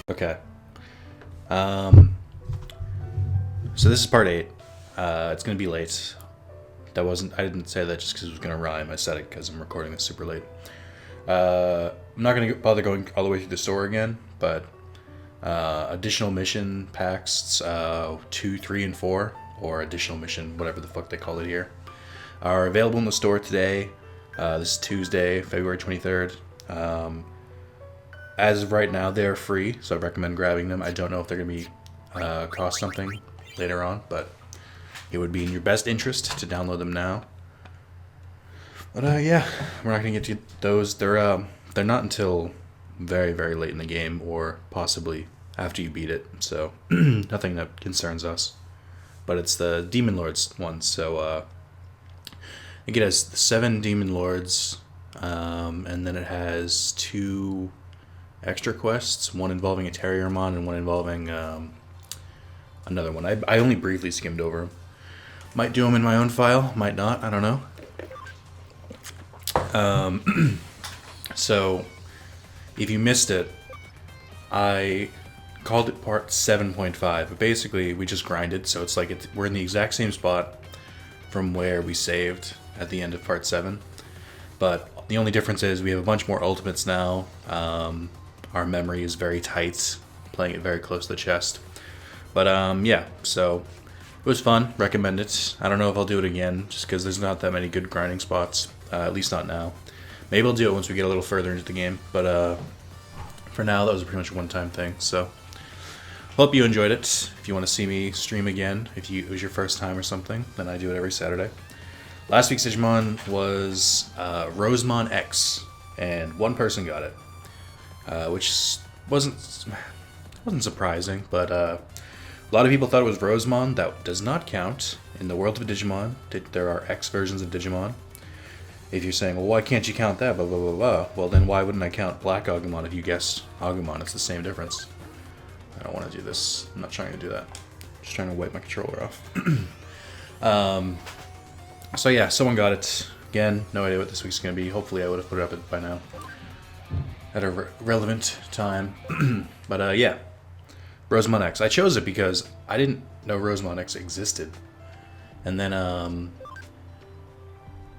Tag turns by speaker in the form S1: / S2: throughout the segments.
S1: Okay. So this is part 8. It's gonna be late. I didn't say that just because it was gonna rhyme. I said it because I'm recording this super late. I'm not gonna bother going all the way through the store again, but additional mission packs 2, 3, and 4, or additional mission, whatever the fuck they call it here, are available in the store today. This is Tuesday, February 23rd. As of right now, they are free, so I recommend grabbing them. I don't know if they're going to be cost something later on, but it would be in your best interest to download them now. But yeah, we're not going to get to those. They're not until very, very late in the game, or possibly after you beat it, so nothing that concerns us. But it's the Demon Lords one, so I think it has 7 Demon Lords, and then it has 2 extra quests, one involving a Terriermon and one involving another one. I only briefly skimmed over them. Might do them in my own file, might not, I don't know. So, if you missed it, I called it part 7.5, but basically we just grinded, so it's like we're in the exact same spot from where we saved at the end of part 7. But the only difference is we have a bunch more ultimates now. Our memory is very tight, playing it very close to the chest. But yeah, so it was fun. Recommend it. I don't know if I'll do it again, just because there's not that many good grinding spots, at least not now. Maybe I'll do it once we get a little further into the game, but for now, that was pretty much a one-time thing. So hope you enjoyed it. If you want to see me stream again, if it was your first time or something, then I do it every Saturday. Last week's Digimon was Rosemon X, and one person got it. Which wasn't surprising, but a lot of people thought it was Rosemon. That does not count in the world of Digimon. There are X versions of Digimon. If you're saying, well, why can't you count that, blah, blah, blah, blah, well, then why wouldn't I count Black Agumon if you guessed Agumon? It's the same difference. I don't want to do this. I'm not trying to do that. I'm just trying to wipe my controller off. So yeah, someone got it. Again, no idea what this week's going to be. Hopefully I would have put it up by now at a relevant time. But yeah, Rosemon X. I chose it because I didn't know Rosemon X existed. And then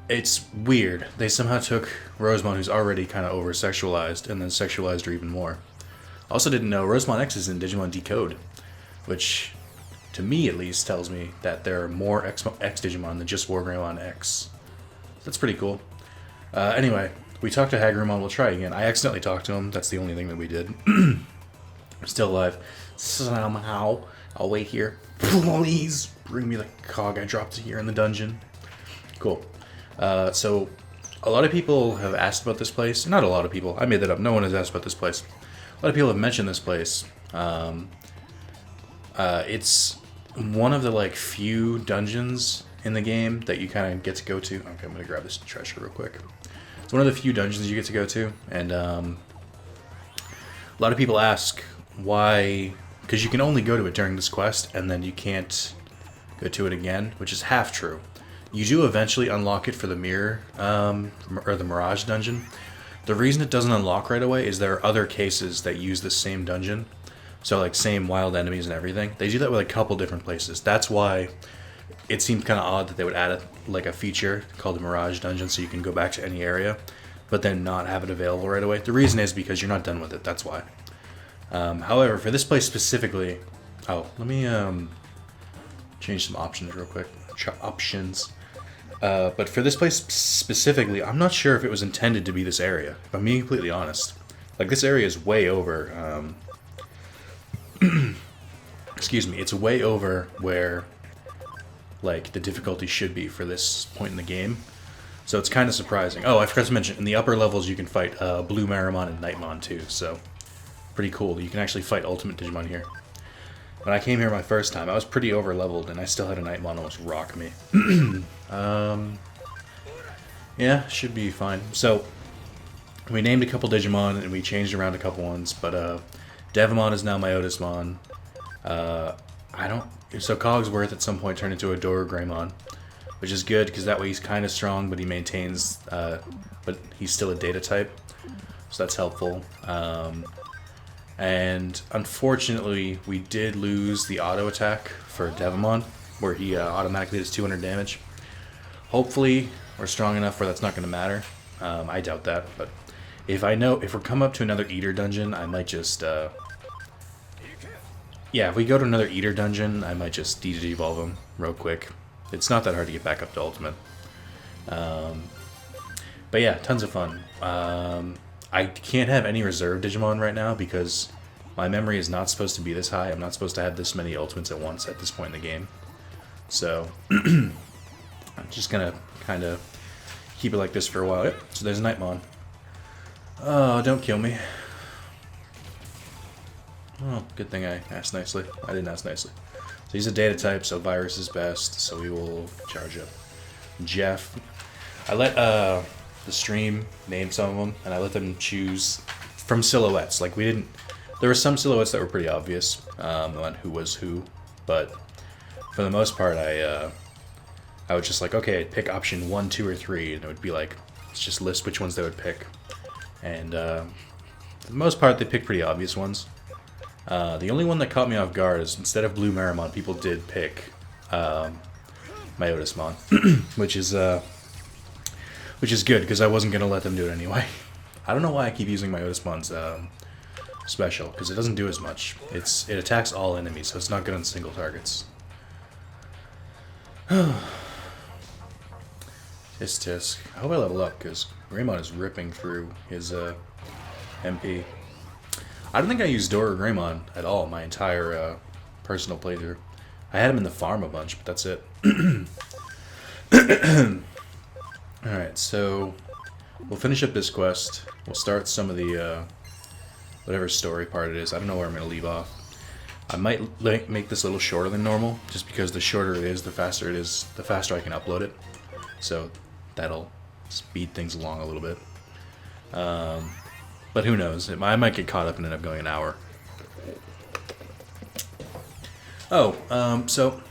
S1: it's weird. They somehow took Rosemon, who's already kind of over-sexualized, and then sexualized her even more. Also didn't know Rosemon X is in Digimon Decode, which, to me at least, tells me that there are more X Digimon than just Wargreymon X. That's pretty cool. Anyway, we talked to Hagurumon. We'll try again. I accidentally talked to him. That's the only thing that we did. I'm still alive. Somehow. I'll wait here. Please bring me the cog I dropped here in the dungeon. Cool. So, a lot of people have asked about this place. Not a lot of people. I made that up. No one has asked about this place. A lot of people have mentioned this place. It's one of the few dungeons in the game that you kind of get to go to. Okay, I'm gonna grab this treasure real quick. It's one of the few dungeons you get to go to, and a lot of people ask why, because you can only go to it during this quest, and then you can't go to it again, which is half true. You do eventually unlock it for the mirror, or the Mirage dungeon. The reason it doesn't unlock right away is there are other cases that use the same dungeon. So, same wild enemies and everything. They do that with a couple different places. That's why it seemed kind of odd that they would add a feature called the Mirage Dungeon so you can go back to any area, but then not have it available right away. The reason is because you're not done with it. That's why. However, for this place specifically... Oh, let me change some options real quick. Options. But for this place specifically, I'm not sure if it was intended to be this area, if I'm being completely honest. This area is way over... excuse me, it's way over where the difficulty should be for this point in the game. So it's kind of surprising. Oh, I forgot to mention, in the upper levels you can fight Blue Marimon and Nightmon too, so pretty cool. You can actually fight Ultimate Digimon here. When I came here my first time, I was pretty over leveled and I still had a Nightmon almost rock me. Yeah, should be fine. So we named a couple Digimon and we changed around a couple ones, but Devamon is now Myotismon. So Cogsworth at some point turned into a Doru, which is good because that way he's kind of strong, but he maintains, but he's still a data type, so that's helpful. And unfortunately, we did lose the auto attack for Devimon, where he automatically does 200 damage. Hopefully, we're strong enough where that's not going to matter. I doubt that, but if we come up to another Eater dungeon, I might just, yeah, if we go to another Eater dungeon, I might just Digivolve him real quick. It's not that hard to get back up to Ultimate. But yeah, tons of fun. I can't have any reserve Digimon right now because my memory is not supposed to be this high. I'm not supposed to have this many Ultimates at once at this point in the game. So, I'm just gonna kind of keep it like this for a while. Yep, so there's Nightmon. Oh, don't kill me. Oh, good thing I asked nicely. I didn't ask nicely. So he's a data type, so Virus is best, so we will charge up. Jeff. I let the stream name some of them, and I let them choose from silhouettes. Like, there were some silhouettes that were pretty obvious on who was who, but for the most part, I was just like, okay, I'd pick option 1, 2, or 3, and it would be like, let's just list which ones they would pick. And for the most part, they picked pretty obvious ones. The only one that caught me off guard is instead of Blue Marimon, people did pick Myotismon, which is good because I wasn't gonna let them do it anyway. I don't know why I keep using Myotismon's special because it doesn't do as much. It attacks all enemies, so it's not good on single targets. Tisk. I hope I level up because Greymon is ripping through his MP. I don't think I used Doru Greymon at all my entire personal playthrough. I had him in the farm a bunch, but that's it. Alright, so we'll finish up this quest. We'll start some of the whatever story part it is. I don't know where I'm going to leave off. I might make this a little shorter than normal, just because the shorter it is, the faster I can upload it. So that'll speed things along a little bit. But who knows? I might get caught up and end up going an hour. Oh, so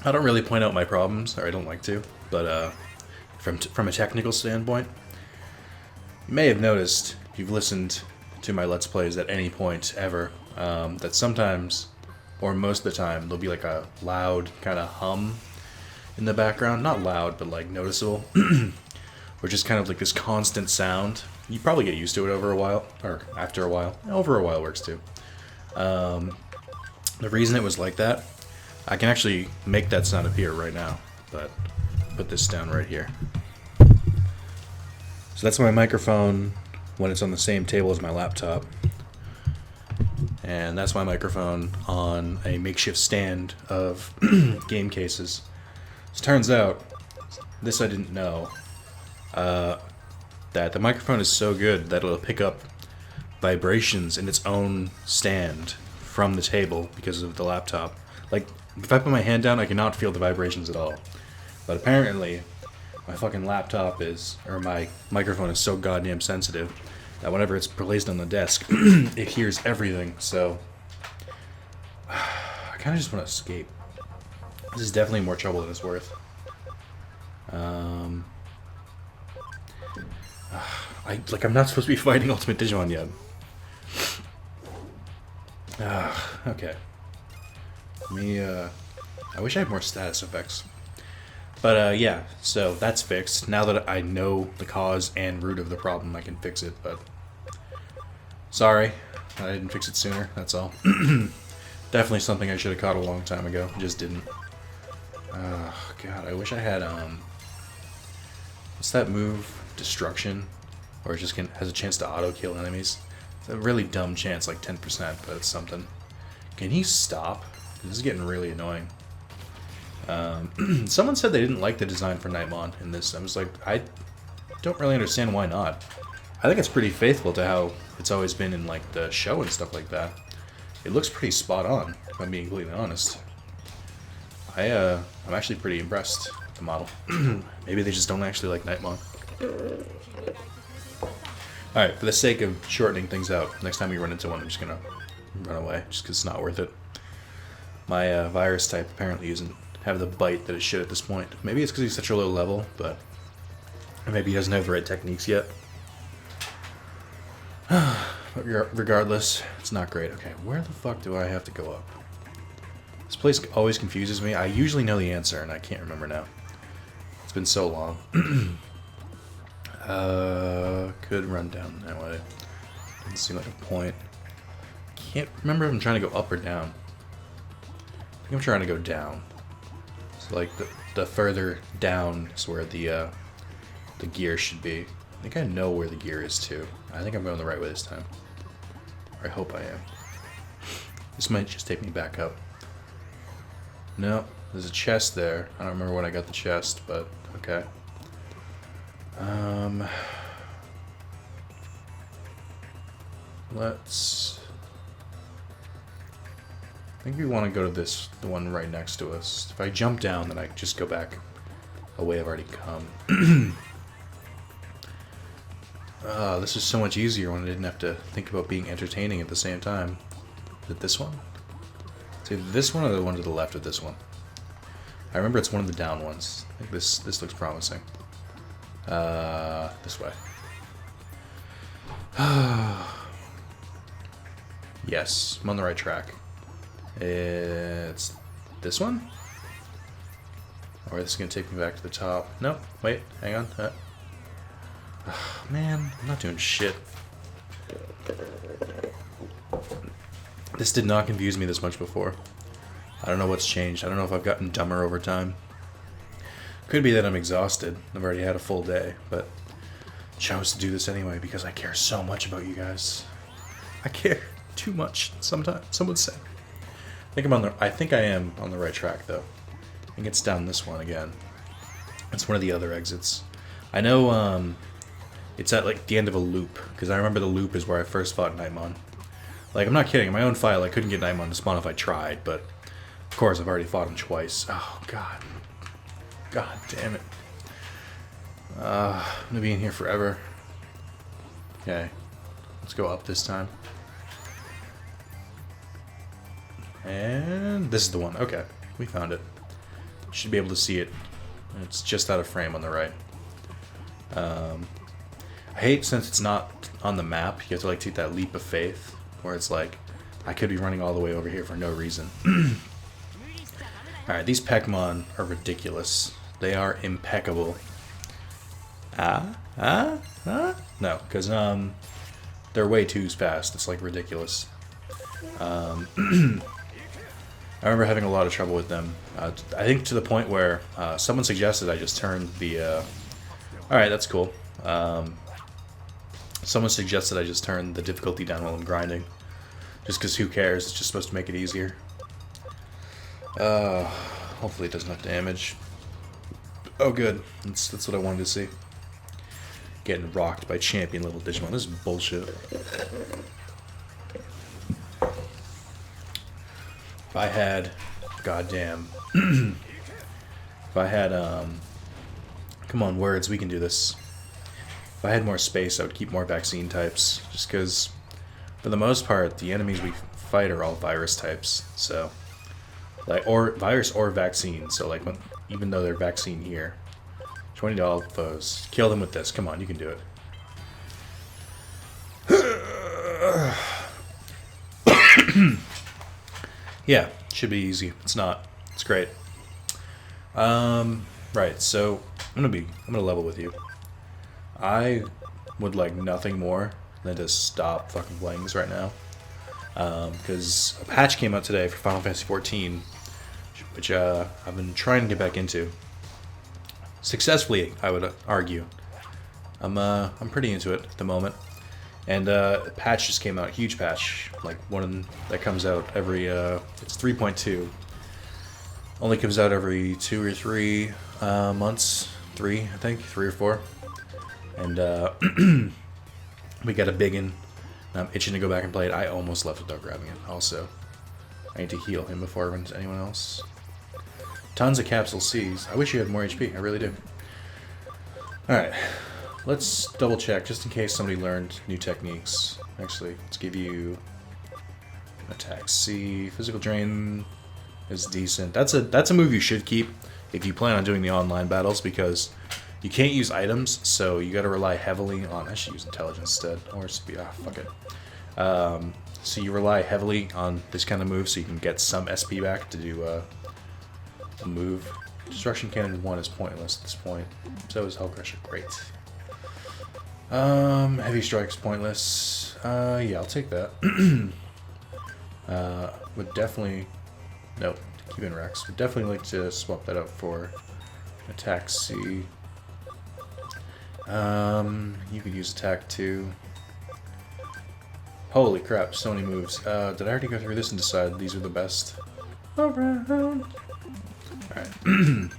S1: I don't really point out my problems, or I don't like to, but from a technical standpoint, you may have noticed, if you've listened to my Let's Plays at any point ever, that sometimes, or most of the time, there'll be like a loud kind of hum in the background. Not loud, but like noticeable. Or just kind of like this constant sound. You probably get used to it over a while, or after a while. Over a while works too. The reason it was like that, I can actually make that sound appear right now, but put this down right here. So that's my microphone when it's on the same table as my laptop. And that's my microphone on a makeshift stand of game cases. So it turns out, this I didn't know, that the microphone is so good that it'll pick up vibrations in its own stand from the table because of the laptop. Like, if I put my hand down, I cannot feel the vibrations at all. But apparently, my fucking laptop or my microphone is so goddamn sensitive that whenever it's placed on the desk, it hears everything, so I kind of just want to escape. This is definitely more trouble than it's worth. I'm not supposed to be fighting Ultimate Digimon yet. Okay. I wish I had more status effects. But, yeah, so that's fixed. Now that I know the cause and root of the problem, I can fix it, but sorry, I didn't fix it sooner, that's all. Definitely something I should have caught a long time ago, just didn't. God, I wish I had, what's that move? Destruction? Or it just has a chance to auto-kill enemies. It's a really dumb chance, like 10%, but it's something. Can he stop? This is getting really annoying. Someone said they didn't like the design for Nightmon in this. I was like, I don't really understand why not. I think it's pretty faithful to how it's always been in like the show and stuff like that. It looks pretty spot on, if I'm being completely honest. I'm actually pretty impressed with the model. Maybe they just don't actually like Nightmon. Alright, for the sake of shortening things out, next time we run into one, I'm just gonna run away, just because it's not worth it. My virus type apparently doesn't have the bite that it should at this point. Maybe it's because he's such a low level, but maybe he doesn't have the right techniques yet. Regardless, it's not great. Okay, where the fuck do I have to go up? This place always confuses me. I usually know the answer, and I can't remember now. It's been so long. Could run down that way. Doesn't seem like a point. Can't remember if I'm trying to go up or down. I think I'm trying to go down. So like the further down is where the gear should be. I think I know where the gear is too. I think I'm going the right way this time. Or I hope I am. This might just take me back up. No, there's a chest there. I don't remember when I got the chest, but okay. Let's... I think we want to go to the one right next to us. If I jump down, then I just go back a way I've already come. This is so much easier when I didn't have to think about being entertaining at the same time. Is it this one? It's either this one or the one to the left of this one. I remember it's one of the down ones. I think this looks promising. This way. Yes, I'm on the right track. It's this one? Or this is going to take me back to the top. Nope, wait, hang on. Man, I'm not doing shit. This did not confuse me this much before. I don't know what's changed. I don't know if I've gotten dumber over time. Could be that I'm exhausted. I've already had a full day, but chose to do this anyway because I care so much about you guys. I care too much sometimes, some would say. I think I am on the right track though. I think it's down this one again. It's one of the other exits. I know it's at like the end of a loop, because I remember the loop is where I first fought Nightmon. Like, I'm not kidding, in my own file I couldn't get Nightmon to spawn if I tried, but of course I've already fought him twice. Oh god. God damn it. I'm gonna be in here forever. Okay. Let's go up this time. And this is the one. Okay. We found it. Should be able to see it. It's just out of frame on the right. I hate since it's not on the map, you have to like take that leap of faith where it's like, I could be running all the way over here for no reason. Alright, these Pekmon are ridiculous. They are impeccable. No, because they're way too fast. It's like ridiculous. I remember having a lot of trouble with them. I think to the point where someone suggested I just turn the... Alright, that's cool. Someone suggested I just turn the difficulty down while I'm grinding. Just because who cares? It's just supposed to make it easier. Hopefully it does enough damage. Oh good. That's what I wanted to see. Getting rocked by champion level Digimon. This is bullshit. If I had... Goddamn. If I had, come on, words, we can do this. If I had more space, I would keep more vaccine types. Just because, for the most part, the enemies we fight are all virus types. So, like, or virus or vaccine. So, like, even though they're vaccine here, 20 to all foes. Kill them with this. Come on, you can do it. Yeah, should be easy. It's not. It's great. Right, so I'm gonna level with you. I would like nothing more than to stop fucking playing this right now. Because a patch came out today for Final Fantasy XIV, which I've been trying to get back into. Successfully, I would argue. I'm pretty into it at the moment. And a patch just came out, a huge patch, like one that comes out every, it's 3.2. Only comes out every 2 or 3 months. 3, I think, 3 or 4. And we got a big one. I'm itching to go back and play it. I almost left without grabbing it. Also, I need to heal him before I run into anyone else. Tons of capsule C's. I wish you had more HP. I really do. Alright. Let's double check, just in case somebody learned new techniques. Actually, let's give you attack C. Physical drain is decent. That's a move you should keep if you plan on doing the online battles, because you can't use items, so you gotta rely heavily on... I should use intelligence instead. Or speed. Ah, fuck it. So you rely heavily on this kind of move so you can get some SP back to do a move. Destruction Cannon 1 is pointless at this point. So is Hell Crusher. Great. Heavy Strike's pointless. Yeah, I'll take that. Would definitely... Nope, keep in Rex. Would definitely like to swap that up for Attack C. You could use Attack 2. Holy crap, so many moves. Did I already go through this and decide these are the best? Around. Alright.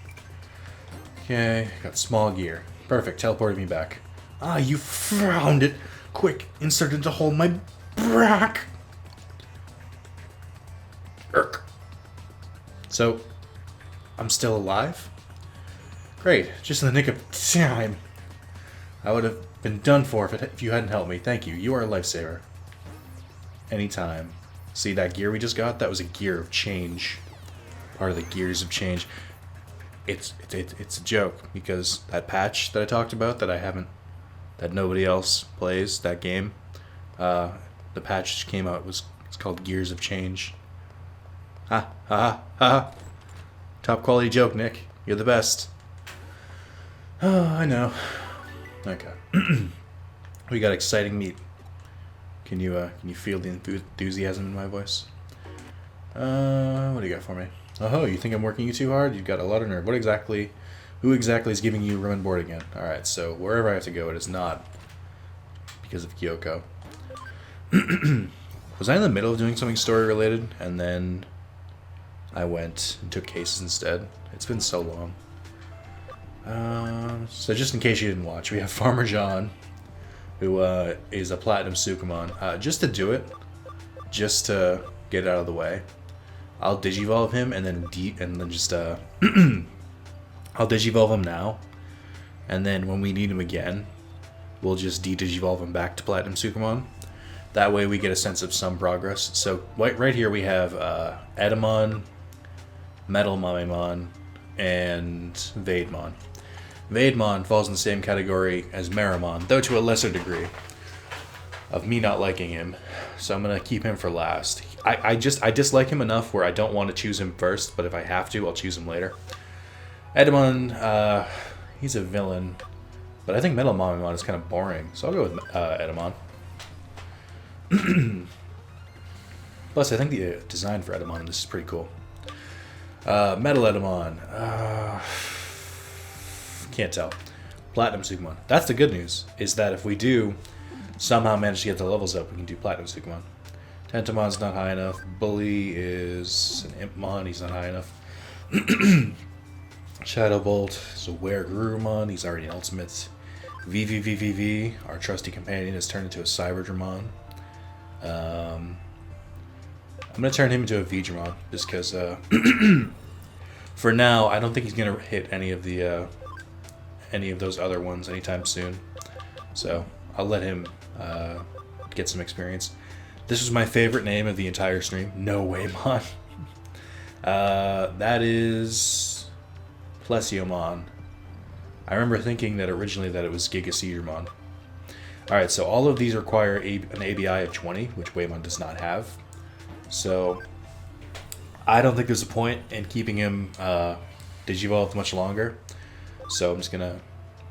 S1: Okay, got small gear. Perfect, teleported me back. Ah, you found it! Quick, insert into hole my brack! Irk. So, I'm still alive? Great, just in the nick of time. I would have been done for if you hadn't helped me. Thank you, you are a lifesaver. Anytime. See that gear we just got? That was a gear of change. Part of the gears of change. It's a joke because that patch that I talked about that nobody else plays, that game, the patch came out, it's called Gears of Change. Ha ha ha. Top quality joke, Nick. You're the best. Oh, I know. Okay. We got exciting meat. Can you feel the enthusiasm in my voice? What do you got for me? Oh, you think I'm working you too hard? You've got a lot of nerve. Who exactly is giving you room and board again? Alright, so wherever I have to go, it is not because of Kyoko. Was I in the middle of doing something story related, and then I went and took cases instead? It's been so long. So just in case you didn't watch, we have Farmer John, who is a Platinum Sukumon. Just to do it, just to get it out of the way, I'll Digivolve him and then just I'll Digivolve him now, and then when we need him again, we'll just de-Digivolve him back to Platinum Sukumon. That way we get a sense of some progress. So right here we have Edamon, Metal Mamemon, and Vademon. Vademon falls in the same category as Meramon, though to a lesser degree, of me not liking him. So I'm going to keep him for last. I dislike him enough where I don't want to choose him first, but if I have to, I'll choose him later. Edamon, he's a villain, but I think Metal Mamemon is kind of boring, so I'll go with Edamon. Plus, I think the design for Edamon, this is pretty cool. Metal Edamon. Can't tell. Platinum Sukumon. That's the good news, is that if we do somehow manage to get the levels up, we can do Platinum Sukumon. Tentamon's not high enough. Bully is an Impmon, he's not high enough. Shadow Bolt is a Were-Garurumon, he's already an Ultimate. VVVVV, our trusty companion, has turned into a Cyberdramon. I'm going to turn him into a Veedramon, just because, for now, I don't think he's going to hit any of those other ones anytime soon. So, I'll let him get some experience. This was my favorite name of the entire stream. No way, Mon. That is Plesiomon. I remember thinking that originally that it was Gigaseedramon. Alright, so all of these require an ABI of 20, which Waymon does not have. So, I don't think there's a point in keeping him Digivolved much longer. So I'm just going to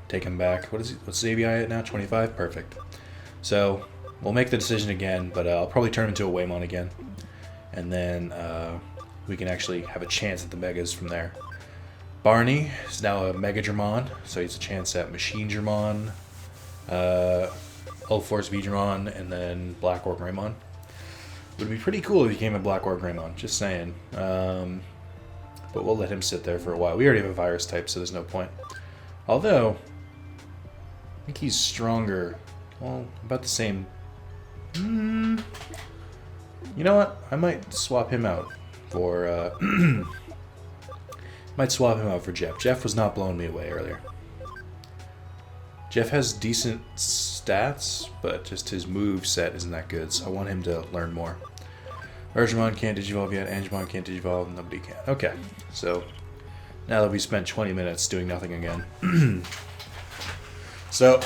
S1: take him back. What's the ABI at now? 25? Perfect. So, we'll make the decision again, but I'll probably turn him into a Waymon again. And then we can actually have a chance at the Megas from there. Barney is now a Megadramon, so he has a chance at Machinedramon, Ulforce Veedramon, and then Black Orb Greymon. Would be pretty cool if he came a Black Orb Greymon, just saying. But we'll let him sit there for a while. We already have a virus type, so there's no point. Although, I think he's stronger. Well, about the same. You know what? I might swap him out for Jeff. Jeff was not blowing me away earlier. Jeff has decent stats, but just his move set isn't that good, so I want him to learn more. Urgemon can't Digivolve yet, Angemon can't Digivolve, nobody can. Okay, so now that we spent 20 minutes doing nothing again. So,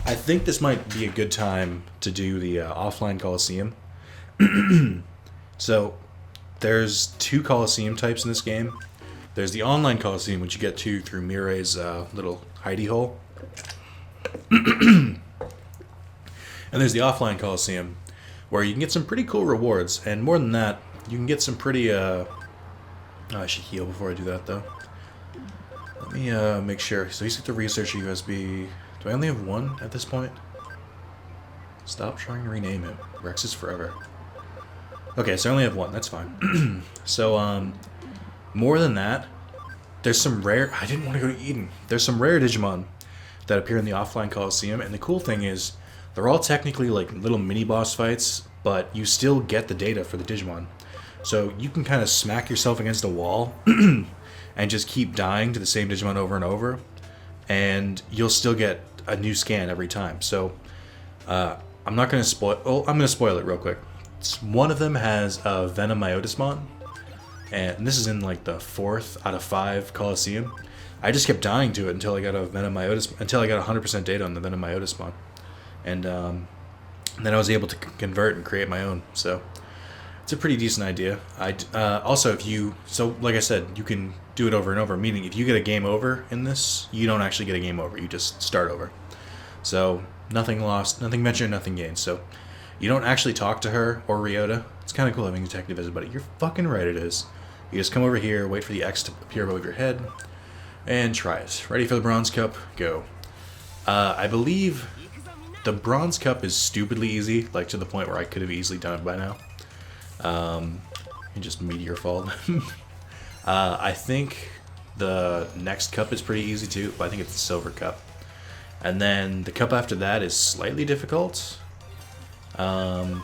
S1: I think this might be a good time to do the offline Coliseum. So, there's 2 Coliseum types in this game. There's the online Coliseum, which you get to through Mirai's little hidey hole. And there's the offline Coliseum, where you can get some pretty cool rewards. And more than that, you can get some pretty... I should heal before I do that, though. Let me make sure. So you get the research USB. Do I only have 1 at this point? Stop trying to rename it. Rex is forever. Okay, so I only have 1. That's fine. So, more than that, there's some rare... I didn't want to go to Eden. There's some rare Digimon that appear in the offline Coliseum, and the cool thing is, they're all technically like little mini-boss fights, but you still get the data for the Digimon. So you can kind of smack yourself against a wall and just keep dying to the same Digimon over and over, and you'll still get a new scan every time. So, I'm not going to spoil... Oh, I'm going to spoil it real quick. One of them has a Venom Myotismon, and this is in like the 4th out of 5 Coliseum. I just kept dying to it until I got a Venom Myotismon, until I got 100% data on the Venom Myotismon, and then I was able to convert and create my own. So it's a pretty decent idea. Also, if you... So, like I said, you can do it over and over, meaning if you get a game over in this, you don't actually get a game over. You just start over. So, nothing lost, nothing ventured, nothing gained. So, you don't actually talk to her or Ryota. It's kind of cool having a detective as a buddy. You're fucking right, it is. You just come over here, wait for the X to appear above your head, and try it. Ready for the Bronze Cup? Go. I believe the Bronze Cup is stupidly easy, like to the point where I could have easily done it by now. And just meteor fall. I think the next cup is pretty easy too, but I think it's the Silver Cup. And then the cup after that is slightly difficult. And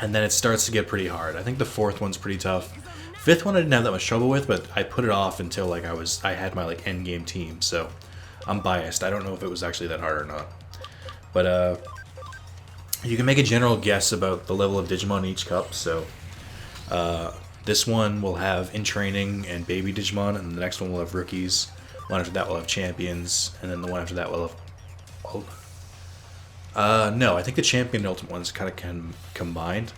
S1: then it starts to get pretty hard. I think the 4th one's pretty tough. 5th one I didn't have that much trouble with, but I put it off until like I had my like end game team, so I'm biased. I don't know if it was actually that hard or not. But you can make a general guess about the level of Digimon in each cup. So this one will have in training and baby Digimon, and the next one will have rookies. One after that will have champions, and then the one after that will have... no, I think the champion and ultimate ones kind of combined.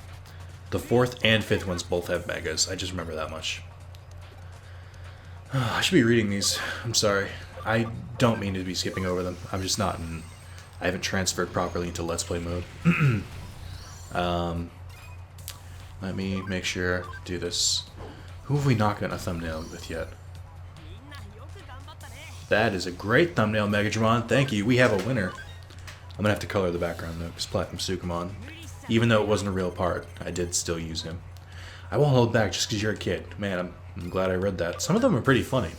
S1: The 4th and 5th ones both have megas. I just remember that much. I should be reading these. I'm sorry. I don't mean to be skipping over them. I'm just not in... I haven't transferred properly into Let's Play mode. Let me make sure to do this. Who have we not gotten a thumbnail with yet? That is a great thumbnail, Megadramon. Thank you. We have a winner. I'm gonna have to color the background though, because Platinum Sukamon, even though it wasn't a real part, I did still use him. I won't hold back just because you're a kid. Man, I'm glad I read that. Some of them are pretty funny.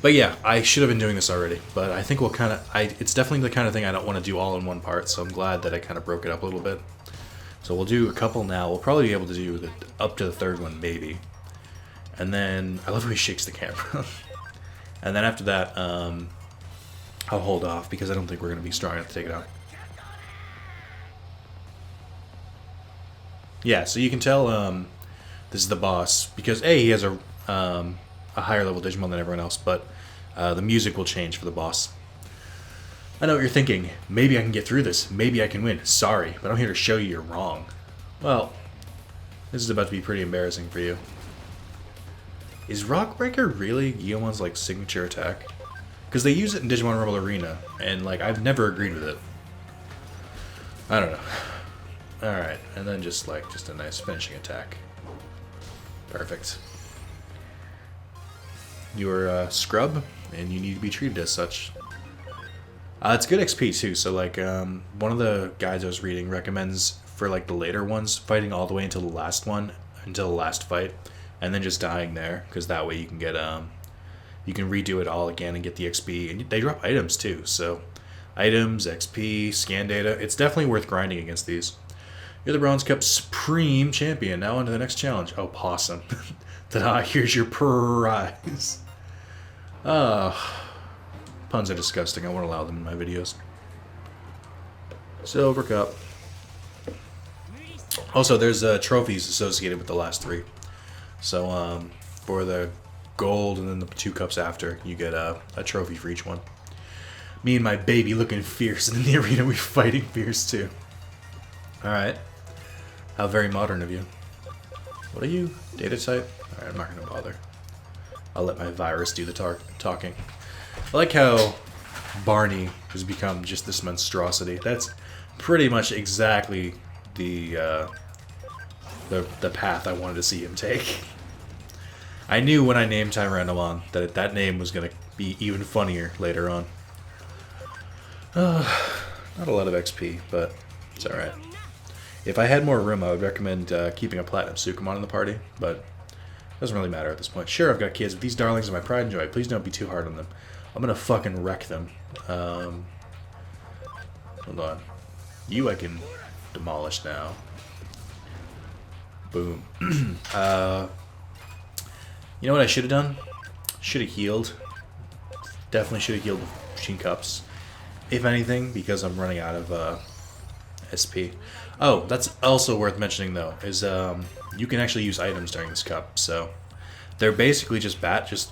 S1: But yeah, I should have been doing this already, but I think we'll kind of... It's definitely the kind of thing I don't want to do all in one part, so I'm glad that I kind of broke it up a little bit. So we'll do a couple now. We'll probably be able to do up to the 3rd one, maybe. And then... I love how he shakes the camera. And then after that, I'll hold off, because I don't think we're going to be strong enough to take it out. Yeah, so you can tell this is the boss, because A, he has a higher level Digimon than everyone else, but the music will change for the boss. I know what you're thinking. Maybe I can get through this. Maybe I can win. Sorry, but I'm here to show you you're wrong. Well, this is about to be pretty embarrassing for you. Is Rock Breaker really Guillimon's like signature attack? Because they use it in Digimon Rumble Arena, and like I've never agreed with it. I don't know. Alright, and then just a nice finishing attack. Perfect. You're a scrub, and you need to be treated as such. It's good XP too, so like one of the guides I was reading recommends for like the later ones fighting all the way until the last one, until the last fight, and then just dying there, because that way you can get you can redo it all again and get the XP, and they drop items too, so items, XP, scan data, it's definitely worth grinding against these. You're the Bronze Cup Supreme Champion, now on to the next challenge. Oh, Possum. Ta-da, here's your prize. Puns are disgusting, I won't allow them in my videos. Silver Cup. Also, there's trophies associated with the last 3. So, for the gold, and then the 2 cups after, you get a trophy for each one. Me and my baby looking fierce, and in the arena we fighting fierce too. Alright. How very modern of you. What are you? Data type? Alright, I'm not gonna bother. I'll let my virus do the talking. I like how Barney has become just this monstrosity. That's pretty much exactly the path I wanted to see him take. I knew when I named Tyrannomon that name was going to be even funnier later on. Not a lot of XP, but it's alright. If I had more room, I would recommend keeping a Platinum Sukamon in the party, but it doesn't really matter at this point. Sure, I've got kids, but these darlings are my pride and joy. Please don't be too hard on them. I'm going to fucking wreck them. Hold on. You I can demolish now. Boom. You know what I should have done? Should have healed. Definitely should have healed the Machine Cups. If anything, because I'm running out of SP. Oh, that's also worth mentioning though, is you can actually use items during this cup, so they're basically just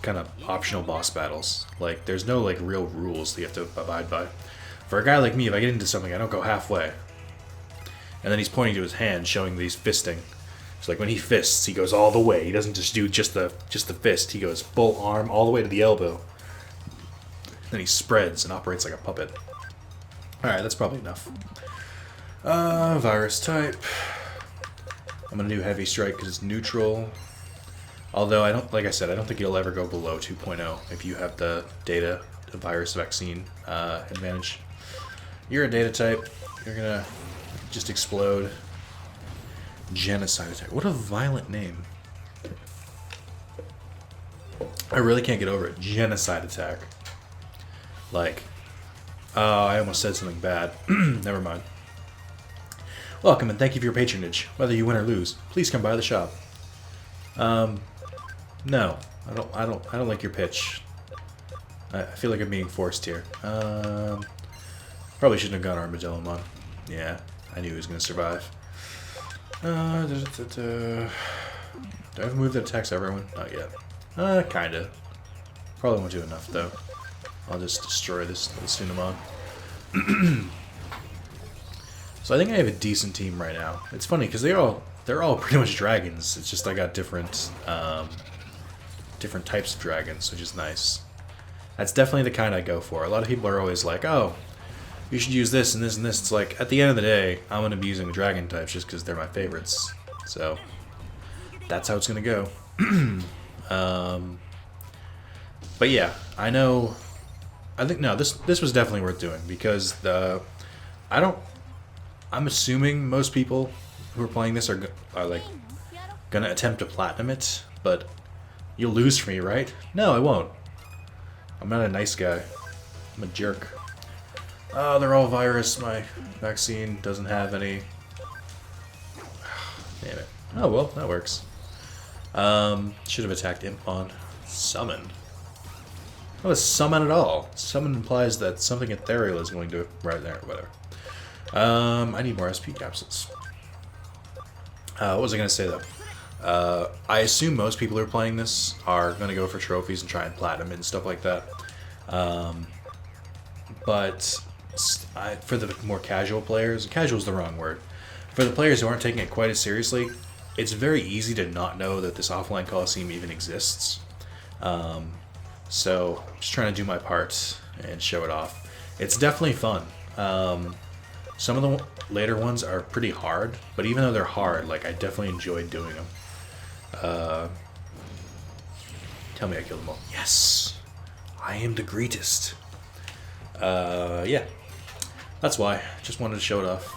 S1: kind of optional boss battles. Like, there's no like real rules that you have to abide by. For a guy like me, if I get into something, I don't go halfway. And then he's pointing to his hand, showing that he's fisting. So like when he fists, he goes all the way. He doesn't just do just the fist. He goes full arm all the way to the elbow. Then he spreads and operates like a puppet. Alright, that's probably enough. Virus type. I'm gonna do Heavy Strike because it's neutral. Although like I said, I don't think you'll ever go below 2.0 if you have the data, the virus vaccine advantage. You're a data type. You're gonna just explode. Genocide attack. What a violent name. I really can't get over it. Genocide attack. Like, I almost said something bad. Never mind. Welcome and thank you for your patronage. Whether you win or lose, please come by the shop. No, I don't like your pitch. I feel like I'm being forced here. Probably shouldn't have gone Armadillomon. Yeah, I knew he was gonna survive. Do I have a move that attacks everyone? Not yet. Kinda. Probably won't do enough though. I'll just destroy this Sunamon. So I think I have a decent team right now. It's funny because they're all pretty much dragons. It's just I got different types of dragons, which is nice. That's definitely the kind I go for. A lot of people are always like, "Oh, you should use this and this and this." It's like at the end of the day, I'm gonna be using the dragon types just because they're my favorites. So that's how it's gonna go. But yeah, I know. I think no, this was definitely worth doing because I'm assuming most people who are playing this are like gonna attempt to platinum it, but you'll lose for me, right? No, I won't. I'm not a nice guy. I'm a jerk. Oh, they're all virus. My vaccine doesn't have any. Damn it. Oh well, that works. Should have attacked Impon. Summon. Not a summon at all. Summon implies that something ethereal is going to right there, whatever. I need more SP capsules. What was I gonna say though? I assume most people who are playing this are gonna go for trophies and try and platinum and stuff like that. But for the more casual players, casual is the wrong word. For the players who aren't taking it quite as seriously, it's very easy to not know that this offline Coliseum even exists. So I'm just trying to do my part and show it off. It's definitely fun. Some of the later ones are pretty hard, but even though they're hard, like I definitely enjoyed doing them. Tell me I killed them all. Yes! I am the greatest. Yeah. That's why. Just wanted to show it off.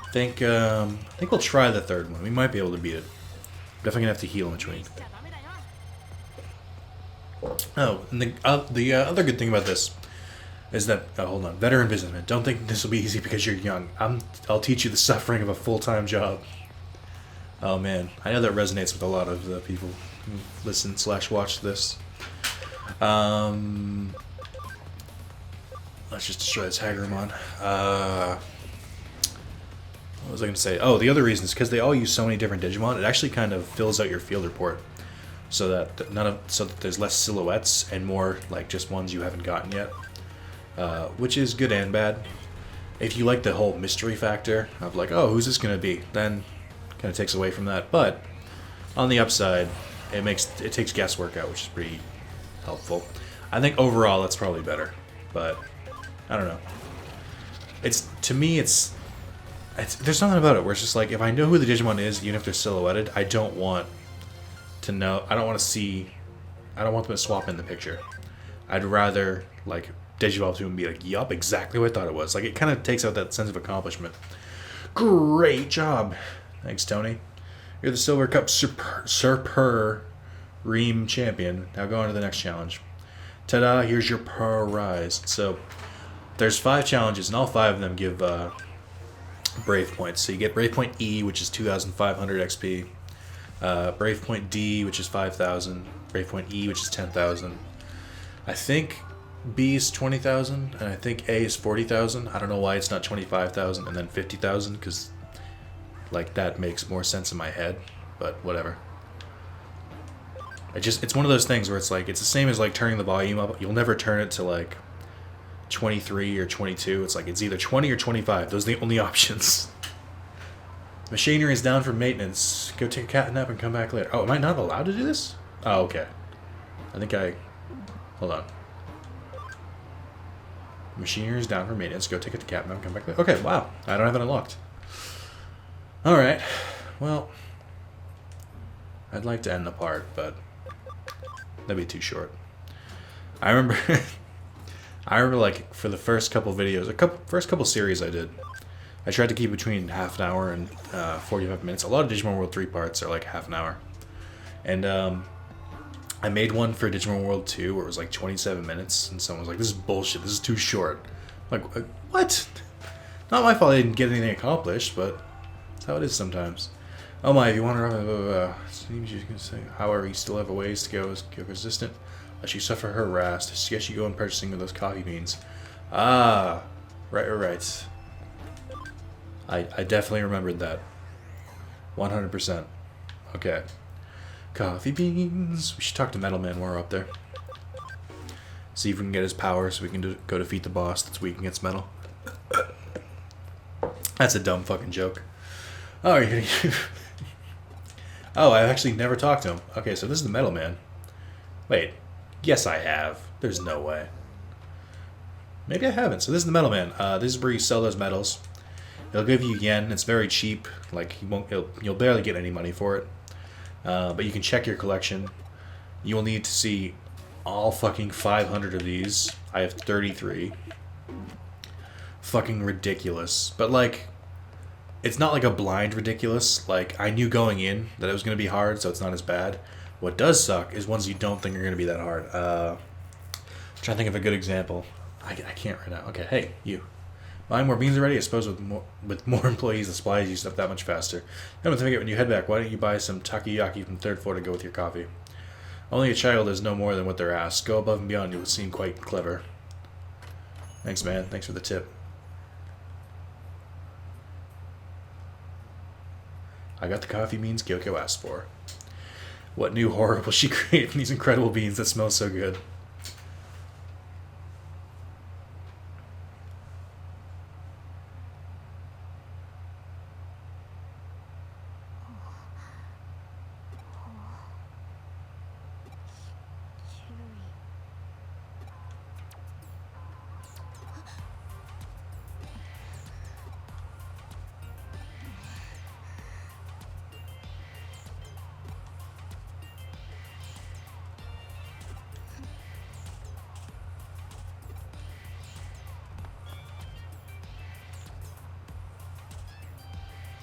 S1: I think we'll try the third one. We might be able to beat it. Definitely gonna have to heal in between. Oh, and the other good thing about this is that, hold on, veteran businessman, don't think this will be easy because you're young. I'll teach you the suffering of a full-time job. Oh man, I know that resonates with a lot of the people who listen / watch this. Let's just destroy this Hagramon. What was I going to say? Oh, the other reason is because they all use so many different Digimon, it actually kind of fills out your field report. so that there's less silhouettes and more like just ones you haven't gotten yet, which is good and bad. If you like the whole mystery factor of like, oh, who's this gonna be, then kind of takes away from that. But on the upside, it takes guesswork out, which is pretty helpful. I think overall that's probably better, but I don't know. To me, it's there's something about it where it's just like, if I know who the Digimon is, even if they're silhouetted, I don't want to know. I don't want them to swap in the picture. I'd rather like Digivolve to and be like, yup, exactly what I thought it was. Like, it kind of takes out that sense of accomplishment. Great job. Thanks, Tony. You're the Silver Cup Ream champion. Now go on to the next challenge. Ta-da, here's your prize. So, there's 5 challenges, and all 5 of them give Brave points. So you get Brave Point E, which is 2,500 XP. Brave Point D, which is 5,000. Brave Point E, which is 10,000. I think B is 20,000, and I think A is 40,000. I don't know why it's not 25,000 and then 50,000, because like that makes more sense in my head, but whatever. It's one of those things where it's like, it's the same as like turning the volume up. You'll never turn it to like 23 or 22. It's like, it's either 20 or 25. Those are the only options. Machinery is down for maintenance. Go take a cat nap and come back later. Oh, am I not allowed to do this? Oh, okay. Hold on. Machinery is down for maintenance. Go take a cat nap and come back later. Okay, wow. I don't have it unlocked. Alright. Well, I'd like to end the part, but that'd be too short. I remember like for the first couple videos, first couple series I did, I tried to keep between half an hour and 45 minutes. A lot of Digimon World 3 parts are like half an hour. And I made one for Digimon World 2 where it was like 27 minutes, and someone was like, this is bullshit, this is too short. I'm like, what? Not my fault I didn't get anything accomplished, but that's how it is sometimes. Oh my, if you want to seems you can say, however, you still have a ways to go as resistant. Lest you suffer harassed. I suggest you go in purchasing of those coffee beans. Ah, right. I definitely remembered that. 100%. Okay. Coffee beans. We should talk to Metal Man while we're up there. See if we can get his power so we can go defeat the boss that's weak against metal. That's a dumb fucking joke. Oh, you're gonna... Oh, I've actually never talked to him. Okay, so this is the Metal Man. Wait. Yes, I have. There's no way. Maybe I haven't. So this is the Metal Man. This is where you sell those metals. It'll give you yen. It's very cheap. Like, you'll barely get any money for it. But you can check your collection. You will need to see all fucking 500 of these. I have 33. Fucking ridiculous. But, like, it's not like a blind ridiculous. Like, I knew going in that it was going to be hard, so it's not as bad. What does suck is ones you don't think are going to be that hard. I'm trying to think of a good example. I can't right now. Okay, hey, you. Buying more beans already? I suppose with more employees, the supplies use up that much faster. Come to think of it, when you head back, why don't you buy some takoyaki from the 3rd floor to go with your coffee? Only a child is no more than what they're asked. Go above and beyond. You will seem quite clever. Thanks, man. Thanks for the tip. I got the coffee beans Kyoko asked for. What new horror will she create from these incredible beans that smell so good?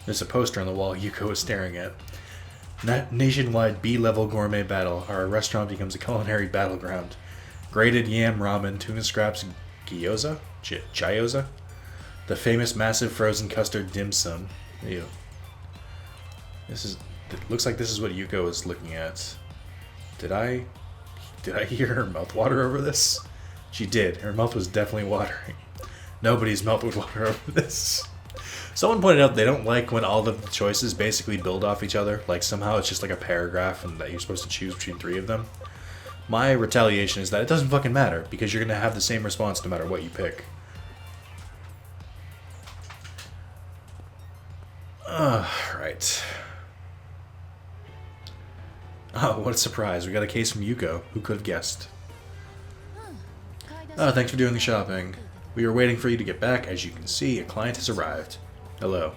S1: There's a poster on the wall Yuko is staring at. Nationwide B-level gourmet battle. Our restaurant becomes a culinary battleground. Grated yam ramen, tuna scraps, gyoza? Gyoza? The famous massive frozen custard dim sum. Ew. It looks like this is what Yuko is looking at. Did I hear her mouth water over this? She did. Her mouth was definitely watering. Nobody's mouth would water over this. Someone pointed out they don't like when all of the choices basically build off each other. Like somehow it's just like a paragraph and that you're supposed to choose between 3 of them. My retaliation is that it doesn't fucking matter because you're going to have the same response no matter what you pick. Right. Oh, what a surprise. We got a case from Yuko. Who could have guessed? Oh, thanks for doing the shopping. We were waiting for you to get back. As you can see, a client has arrived. Hello.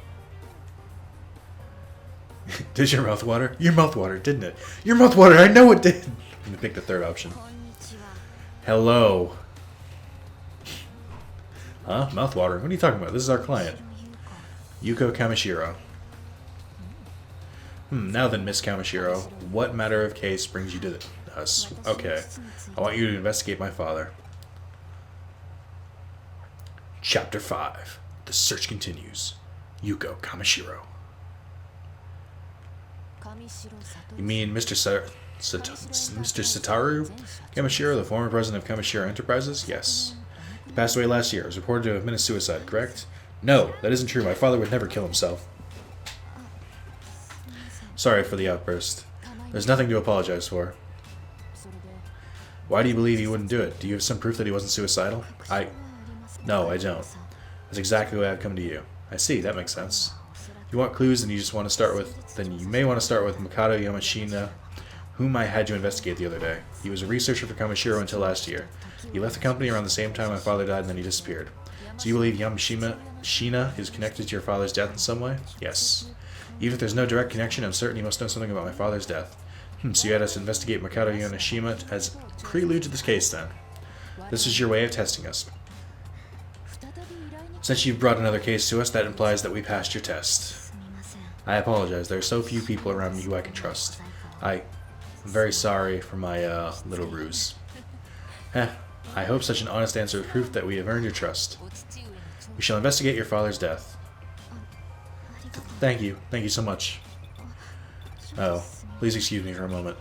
S1: Did your mouth water? Your mouth watered, didn't it? Your mouth watered, I know it did! I'm gonna pick the third option. Hello. Huh? Mouth water? What are you talking about? This is our client. Yuko Kamishiro. Now then, Miss Kamishiro, what matter of case brings you to us? Okay. I want you to investigate my father. Chapter 5. The search continues. Yuko Kamishiro. You mean Mr. Satoru Kamishiro, the former president of Kamishiro Enterprises? Yes. He passed away last year. It was reported to have been a suicide, correct? No, that isn't true. My father would never kill himself. Sorry for the outburst. There's nothing to apologize for. Why do you believe he wouldn't do it? Do you have some proof that he wasn't suicidal? No, I don't. That's exactly why I've come to you. I see, that makes sense. If you want clues, then you may want to start with Makoto Yamashina, whom I had to investigate the other day. He was a researcher for Kamishiro until last year. He left the company around the same time my father died, and then he disappeared. So you believe Yamashina is connected to your father's death in some way? Yes. Even if there's no direct connection, I'm certain he must know something about my father's death. So you had us investigate Makoto Yamashina as prelude to this case, then. This is your way of testing us. Since you've brought another case to us, that implies that we passed your test. I apologize. There are so few people around me who I can trust. I'm very sorry for my little ruse. I hope such an honest answer is proof that we have earned your trust. We shall investigate your father's death. Thank you. Thank you so much. Oh, please excuse me for a moment.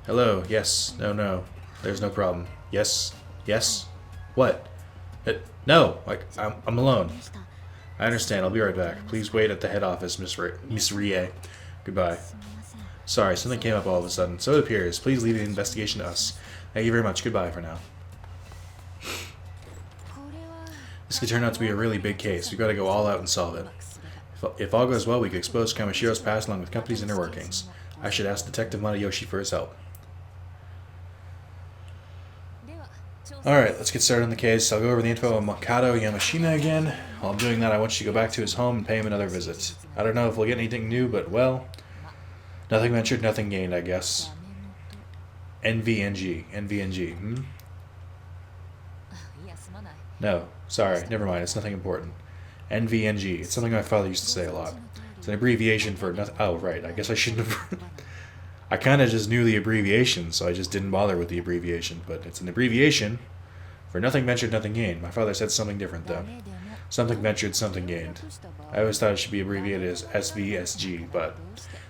S1: Hello. Yes. No. There's no problem. Yes. Yes. What? No. I'm alone. I understand. I'll be right back. Please wait at the head office, Miss Rie. Goodbye. Sorry, something came up all of a sudden. So it appears. Please leave the investigation to us. Thank you very much. Goodbye for now. This could turn out to be a really big case. We've got to go all out and solve it. If all goes well, we could expose Kamashiro's past along with company's inner workings. I should ask Detective Matayoshi for his help. Alright, let's get started on the case. I'll go over the info on Makoto Yamashina again. While I'm doing that, I want you to go back to his home and pay him another visit. I don't know if we'll get anything new, but, well, nothing ventured, nothing gained, I guess. NVNG, No, sorry, never mind, it's nothing important. NVNG, it's something my father used to say a lot. It's an abbreviation for nothing. Oh, right, I guess I shouldn't have... I kind of just knew the abbreviation, so I just didn't bother with the abbreviation, but it's an abbreviation for nothing ventured, nothing gained. My father said something different, though. Something ventured, something gained. I always thought it should be abbreviated as SVSG, but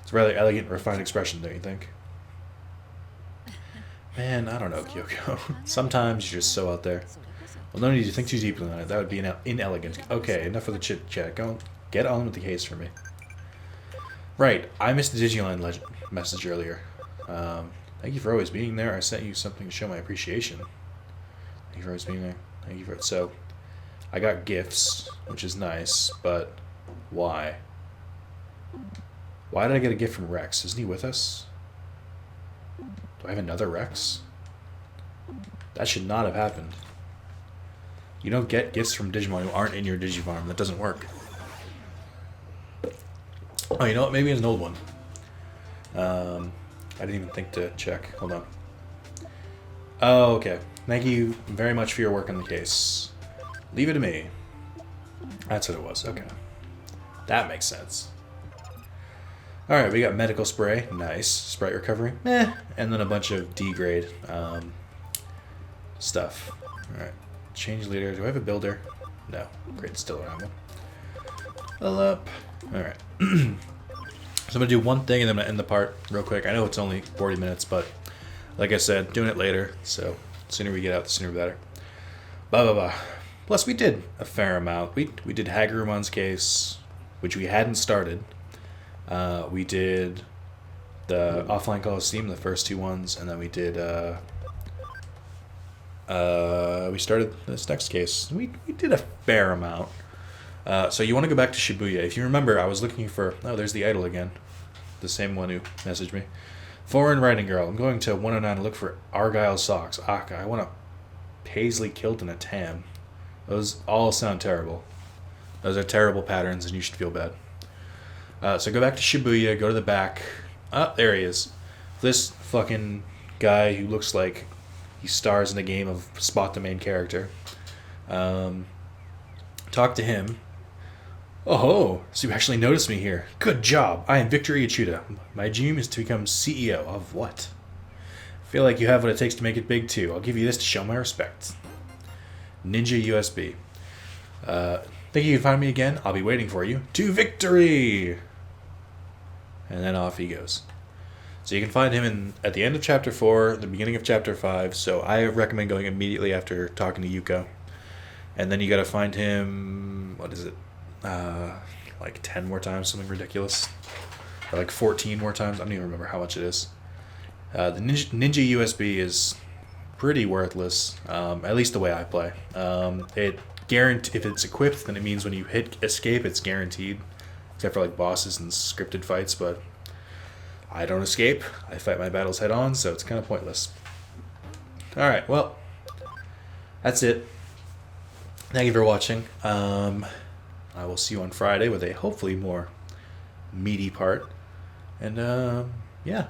S1: it's a rather elegant, refined expression, don't you think? Man, I don't know, Kyoko. Sometimes you're just so out there. Well, no need to think too deeply on it. That would be inelegant. Okay, enough of the chit-chat. Get on with the case for me. Right, I missed the Digimon message earlier. Thank you for always being there. I sent you something to show my appreciation. Thank you for always being there. Thank you for it. So, I got gifts, which is nice, but why? Why did I get a gift from Rex? Isn't he with us? Do I have another Rex? That should not have happened. You don't get gifts from Digimon who aren't in your Digifarm. That doesn't work. Oh, you know what? Maybe it's an old one. I didn't even think to check. Hold on. Oh, okay. Thank you very much for your work on the case. Leave it to me. That's what it was. Okay. That makes sense. Alright, we got medical spray. Nice. Sprite recovery. And then a bunch of D-grade stuff. Alright. Change leader. Do I have a builder? No. Great. Still don't have one. Fill up. Alright. So I'm going to do one thing and then I'm going to end the part real quick. I know it's only 40 minutes, but like I said, doing it later. So the sooner we get out, the sooner the better. Blah, blah, blah. Plus, we did a fair amount. We did Hagerumon's case, which we hadn't started. We did the offline Coliseum, the first two ones, and then we did. We started this next case. We did a fair amount. So you want to go back to Shibuya. If you remember, I was looking for... Oh, there's the idol again. The same one who messaged me. Foreign writing girl. I'm going to 109 to look for Argyle socks. Aka. I want a paisley kilt and a tam. Those all sound terrible. Those are terrible patterns, and you should feel bad. So go back to Shibuya. Go to the back. Oh, there he is. This fucking guy who looks like he stars in a game of Spot the Main Character. Talk to him. Oh, so you actually noticed me here. Good job. I am Victor Iachida. My dream is to become CEO of what? I feel like you have what it takes to make it big, too. I'll give you this to show my respect. Ninja USB. Think you can find me again? I'll be waiting for you. To victory! And then off he goes. So you can find him at the end of Chapter 4, the beginning of Chapter 5, so I recommend going immediately after talking to Yuko. And then you gotta find him, what is it? Like 10 more times, something ridiculous. Or like 14 more times, I don't even remember how much it is. The Ninja USB is pretty worthless, at least the way I play. If it's equipped, then it means when you hit escape, it's guaranteed. Except for like bosses and scripted fights, but I don't escape. I fight my battles head on, so it's kind of pointless. Alright, well, that's it. Thank you for watching. I will see you on Friday with a hopefully more meaty part. And, yeah,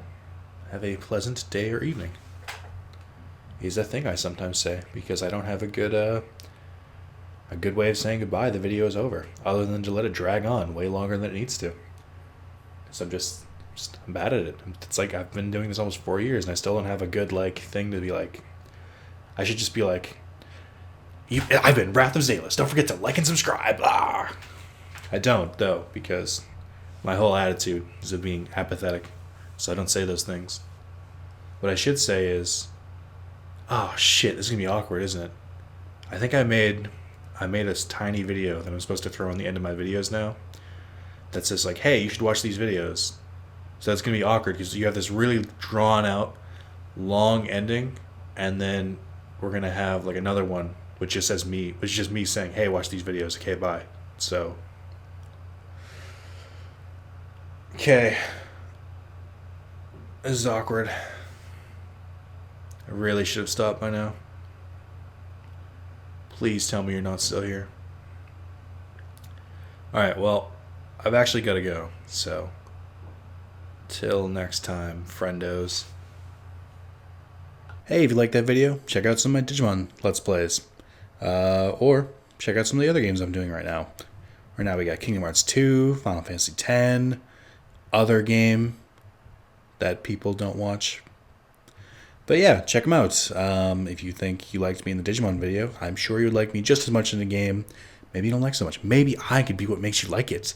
S1: have a pleasant day or evening. Is a thing I sometimes say, because I don't have a good way of saying goodbye. The video is over, other than to let it drag on way longer than it needs to. So I'm bad at it. It's like I've been doing this almost 4 years, and I still don't have a good thing to be like. I should just be like, I've been Wrath of Zalus. Don't forget to like and subscribe. Ah! I don't, though, because my whole attitude is of being apathetic, so I don't say those things. What I should say is, oh shit, this is gonna be awkward, isn't it? I think I made this tiny video that I'm supposed to throw on the end of my videos now that says like, hey, you should watch these videos. So that's gonna be awkward because you have this really drawn out, long ending, and then we're gonna have like another one which just says me, which is just me saying, hey, watch these videos. Okay, bye. So, okay, this is awkward. I really should have stopped by now. Please tell me you're not still here. Alright, well, I've actually got to go. So, till next time, friendos. Hey, if you liked that video, check out some of my Digimon Let's Plays. Or check out some of the other games I'm doing right now. Right now we got Kingdom Hearts 2, Final Fantasy X, other game that people don't watch. But yeah, check them out. If you think you liked me in the Digimon video, I'm sure you'd like me just as much in the game. Maybe you don't like so much. Maybe I could be what makes you like it.